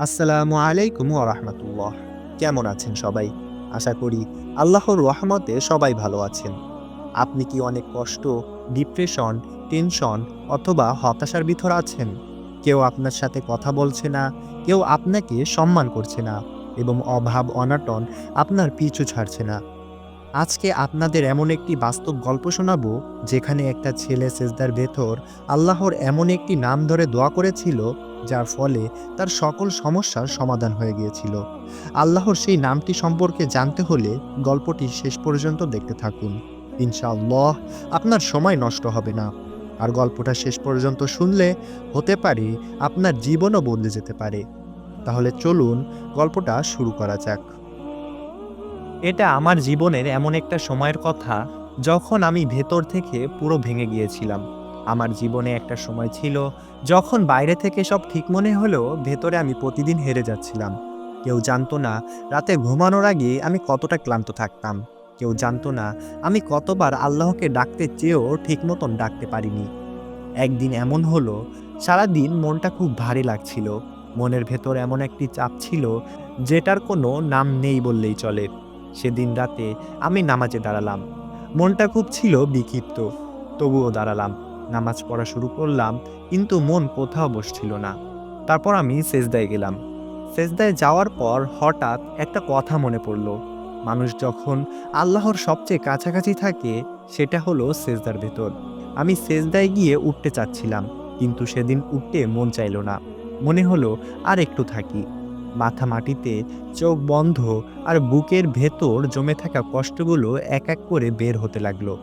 আসসালামু আলাইকুম ওয়া রাহমাতুল্লাহ। কেমন আছেন সবাই? আশা করি আল্লাহর রহমতে সবাই ভালো আছেন। আপনি কি অনেক কষ্ট, ডিপ্রেশন, টেনশন অথবা হতাশার ভিতর আছেন? কেউ আপনার সাথে কথা বলছে না, কেউ আপনাকে সম্মান করছে না এবং অভাব অনাটন আপনার পিছু ছাড়ছে না। আজকে আপনাদের এমন একটি বাস্তব গল্প শোনাবো, যেখানে একটা ছেলে সেজদার ভেতর আল্লাহর এমন একটি নাম ধরে দোয়া করেছিল, যার ফলে তার সকল সমস্যার সমাধান হয়ে গিয়েছিল। আল্লাহর সেই নামটি সম্পর্কে জানতে হলে গল্পটি শেষ পর্যন্ত দেখতে থাকুন। ইনশাআল্লাহ আপনার সময় নষ্ট হবে না। আর গল্পটা শেষ পর্যন্ত শুনলে হতে পারে আপনার জীবনও বদলে যেতে পারে। তাহলে চলুন গল্পটা শুরু করা যাক। এটা আমার জীবনের এমন একটা সময়ের কথা, যখন আমি ভেতর থেকে পুরো ভেঙে গিয়েছিলাম। আমার জীবনে একটা সময় ছিল যখন বাইরে থেকে সব ঠিক মনে হলেও ভেতরে আমি প্রতিদিন হেরে যাচ্ছিলাম। কেউ জানতো না রাতে ঘুমানোর আগে আমি কতটা ক্লান্ত থাকতাম। কেউ জানতো না আমি কতবার আল্লাহকে ডাকতে চেয়েও ঠিক মতন ডাকতে পারিনি। একদিন এমন হলো, সারাদিন মনটা খুব ভারী লাগছিল। মনের ভেতর এমন একটি চাপ ছিল, যেটার কোনো নাম নেই বললেই চলে। সেদিন রাতে আমি নামাজে দাঁড়ালাম। মনটা খুব ছিল বিক্ষিপ্ত, তবুও দাঁড়ালাম। নামাজ পড়া শুরু করলাম, কিন্তু মন কোথাও বসছিল না। তারপর আমি সেজদায় গেলাম। সেজদায় যাওয়ার পর হঠাৎ একটা কথা মনে পড়ল। মানুষ যখন আল্লাহর সবচেয়ে কাছাকাছি থাকে, সেটা হলো সেজদার ভেতর। আমি সেজদায় গিয়ে উঠতে চাচ্ছিলাম, কিন্তু সেদিন উঠতে মন চাইল না। মনে হলো আর একটু থাকি। মাথা মাটিতে, চোখ বন্ধ, আর বুকের ভেতর জমে থাকা কষ্টগুলো এক এক করে বের হতে লাগলো।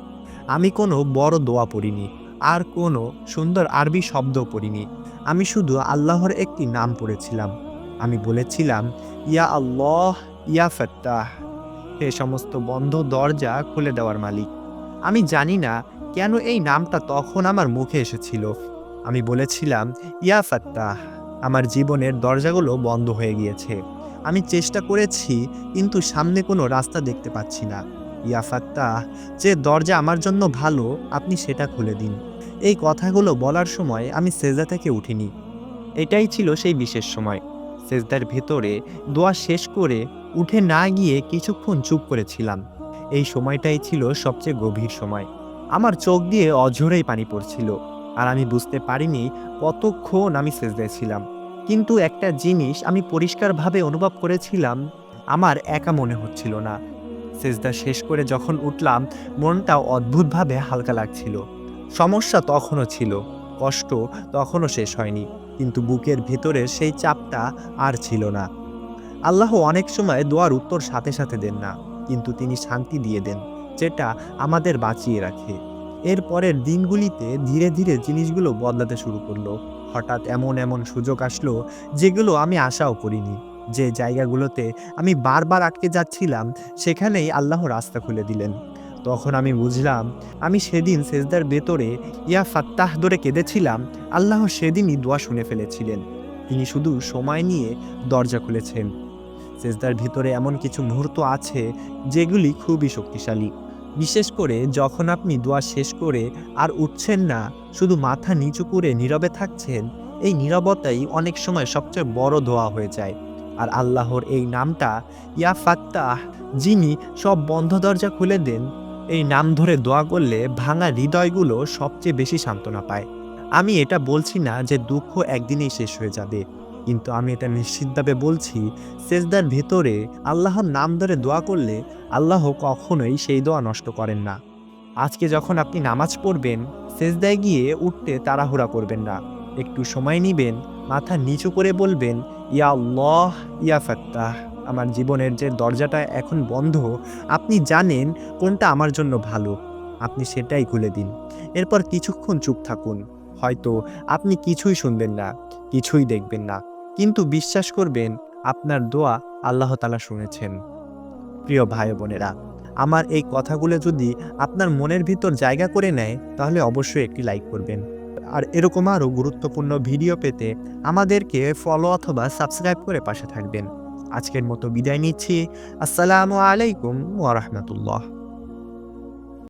আমি কোনো বড় দোয়া পড়িনি, আর কোনো সুন্দর আরবি শব্দও পড়িনি। আমি শুধু আল্লাহর একটি নাম পড়েছিলাম। আমি বলেছিলাম, ইয়া আল্লাহ, ইয়া ফাত্তাহ, হে সমস্ত বন্ধ দরজা খুলে দেওয়ার মালিক। আমি জানি না কেন এই নামটা তখন আমার মুখে এসেছিল। আমি বলেছিলাম, ইয়া ফাত্তাহ, আমার জীবনের দরজাগুলো বন্ধ হয়ে গিয়েছে। আমি চেষ্টা করেছি, কিন্তু সামনে কোনো রাস্তা দেখতে পাচ্ছি না। ইয়া ফাত্তাহ, যে দরজা আমার জন্য ভালো, আপনি সেটা খুলে দিন। এই কথাগুলো বলার সময় আমি সেজদা থেকে উঠিনি। এটাই ছিল সেই বিশেষ সময়। সেজদার ভেতরে দোয়া শেষ করে উঠে না গিয়ে কিছুক্ষণ চুপ করেছিলাম। এই সময়টাই ছিল সবচেয়ে গভীর সময়। আমার চোখ দিয়ে অঝোরেই পানি পড়ছিল, আর আমি বুঝতে পারিনি কতক্ষণ আমি সেজদায় ছিলাম। কিন্তু একটা জিনিস আমি পরিষ্কারভাবে অনুভব করেছিলাম, আমার একা মনে হচ্ছিল না। সেজদা শেষ করে যখন উঠলাম, মনটাও অদ্ভুতভাবে হালকা লাগছিল। সমস্যা তখনও ছিল, কষ্ট তখনও শেষ হয়নি, কিন্তু বুকের ভেতরের সেই চাপটা আর ছিল না। আল্লাহ অনেক সময় দোয়ার উত্তর সাথে সাথে দেন না, কিন্তু তিনি শান্তি দিয়ে দেন, যেটা আমাদের বাঁচিয়ে রাখে। এর পরের দিনগুলিতে ধীরে ধীরে জিনিসগুলো বদলাতে শুরু করলো। হঠাৎ এমন এমন সুযোগ আসলো, যেগুলো আমি আশাও করিনি। যে জায়গাগুলোতে আমি বারবার আটকে যাচ্ছিলাম, সেখানেই আল্লাহ রাস্তা খুলে দিলেন। তখন আমি বুঝলাম, আমি সেদিন সেজদার ভেতরে ইয়া ফাত্তাহ ধরে কেঁদেছিলাম, আল্লাহ সেদিনই দোয়া শুনে ফেলেছিলেন। তিনি শুধু সময় নিয়ে দরজা খুলেছেন। সেজদার ভিতরে এমন কিছু মুহূর্ত আছে, যেগুলি খুবই শক্তিশালী। বিশেষ করে যখন আপনি দোয়া শেষ করে আর উঠছেন না, শুধু মাথা নিচু করে নীরবে থাকছেন। এই নীরবতাই অনেক সময় সবচেয়ে বড় দোয়া হয়ে যায়। আর আল্লাহর এই নামটা, ইয়া ফাত্তাহ, যিনি সব বন্ধ দরজা খুলে দেন, এই নাম ধরে দোয়া করলে ভাঙা হৃদয়গুলো সবচেয়ে বেশি সান্ত্বনা পায়। আমি এটা বলছি না যে দুঃখ একদিনেই শেষ হয়ে যাবে, কিন্তু আমি এটা নিশ্চিতভাবে বলছি, সেজদার ভেতরে আল্লাহর নাম ধরে দোয়া করলে আল্লাহ কখনোই সেই দোয়া নষ্ট করেন না। আজকে যখন আপনি নামাজ পড়বেন, সেজদায় গিয়ে উঠতে তাড়াহুড়া করবেন না। একটু সময় নিবেন, মাথা নিচু করে বলবেন, ইয়া আল্লাহ, ইয়া ফাত্তাহ, আমার জীবনের যে দরজাটা এখন বন্ধ, আপনি জানেন কোনটা আমার জন্য ভালো। আপনি সেটাই খুলে দিন। এরপর কিছুক্ষণ চুপ থাকুন। হয়তো আপনি কিছুই শুনবেন না, কিছুই দেখবেন না, কিন্তু বিশ্বাস করবেন, আপনার দোয়া আল্লাহ তাআলা শুনেছেন। প্রিয় ভাই বোনেরা, আমার এই কথাগুলো যদি আপনার মনের ভিতর জায়গা করে নেয়, তাহলে অবশ্যই একটি লাইক করবেন। আর এরকম আরও গুরুত্বপূর্ণ ভিডিও পেতে আমাদেরকে ফলো অথবা সাবস্ক্রাইব করে পাশে থাকবেন। আজকের মতো বিদায় নিচ্ছি। আসসালামু আলাইকুম ওয়া রাহমাতুল্লাহ।